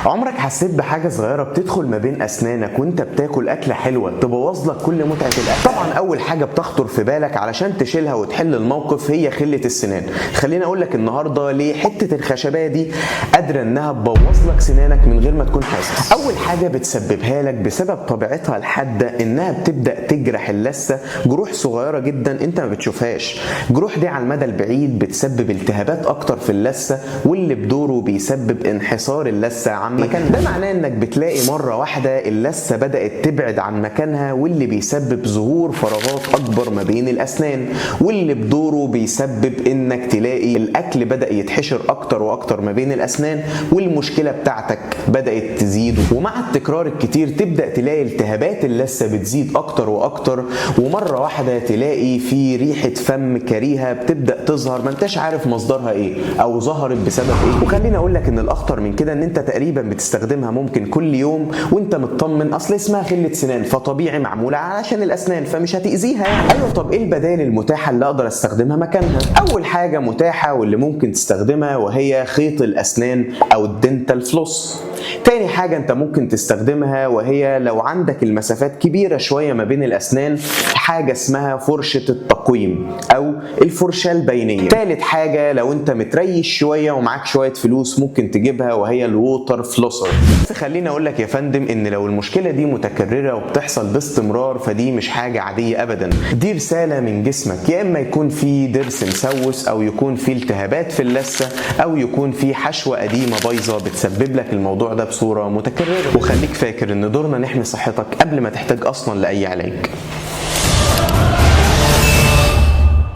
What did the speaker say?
عمرك حسيت بحاجة صغيرة بتدخل ما بين أسنانك وانت بتاكل أكلة حلوة تبوظ لك كل متعة الأكل؟ طبعا أول حاجة بتخطر في بالك علشان تشيلها وتحل الموقف هي خلة السنان. خليني أقول لك النهاردة ليه حتة الخشبية دي قادرة إنها تبوظ لك سنانك من غير ما تكون حاسس. أول حاجة بتسببها لك بسبب طبيعتها الحادة إنها بتبدأ تجرح اللثة جروح صغيرة جدا انت ما بتشوفهاش. جروح دي على المدى البعيد بتسبب التهابات أكتر في اللثة، واللي بدوره بيسبب انحسار اللثة عن مكانها. ده معناه انك بتلاقي مرة واحدة اللثة بدأت تبعد عن مكانها، واللي بيسبب ظهور فراغات اكبر ما بين الاسنان، واللي بدوره بيسبب انك تلاقي الاكل بدأ يتحشر اكتر واكتر ما بين الاسنان، والمشكلة بتاعتك بدأت تزيد. ومع التكرار الكتير تبدأ تلاقي التهابات اللثة بتزيد اكتر واكتر، ومرة واحدة تلاقي في ريحة فم كريهة بتبدأ تظهر ما انتش عارف مصدرها ايه او ظهرت بسبب ايه. وخليني اقول لك ان الاخطر من كده ان انت تقريبا بتستخدمها ممكن كل يوم وانت مطمن، اصل اسمها خلة سنان فطبيعي معمولة علشان الاسنان فمش هتأذيها يعني. ايوه، طب ايه البدائل المتاحة اللي اقدر استخدمها مكانها؟ اول حاجة متاحة واللي ممكن تستخدمها وهي خيط الاسنان او الدنتال فلوس. تاني حاجة انت ممكن تستخدمها وهي لو عندك المسافات كبيرة شوية ما بين الاسنان، حاجة اسمها فرشة التقويم او الفرشة البينية. تالت حاجة لو انت متريش شوية ومعاك شوية فلوس ممكن تجيبها وهي الووتر فلوسر. بس خليني اقول لك يا فندم ان لو المشكلة دي متكررة وبتحصل باستمرار فدي مش حاجة عادية ابدا، دي رسالة من جسمك، يا اما يكون في ضرس مسوس او يكون في التهابات في اللثة او يكون في حشوة قديمة بايظة بتسبب لك الموضوع ده بصورة متكررة. وخليك فاكر ان دورنا نحمي صحتك قبل ما تحتاج اصلا لاي علاج.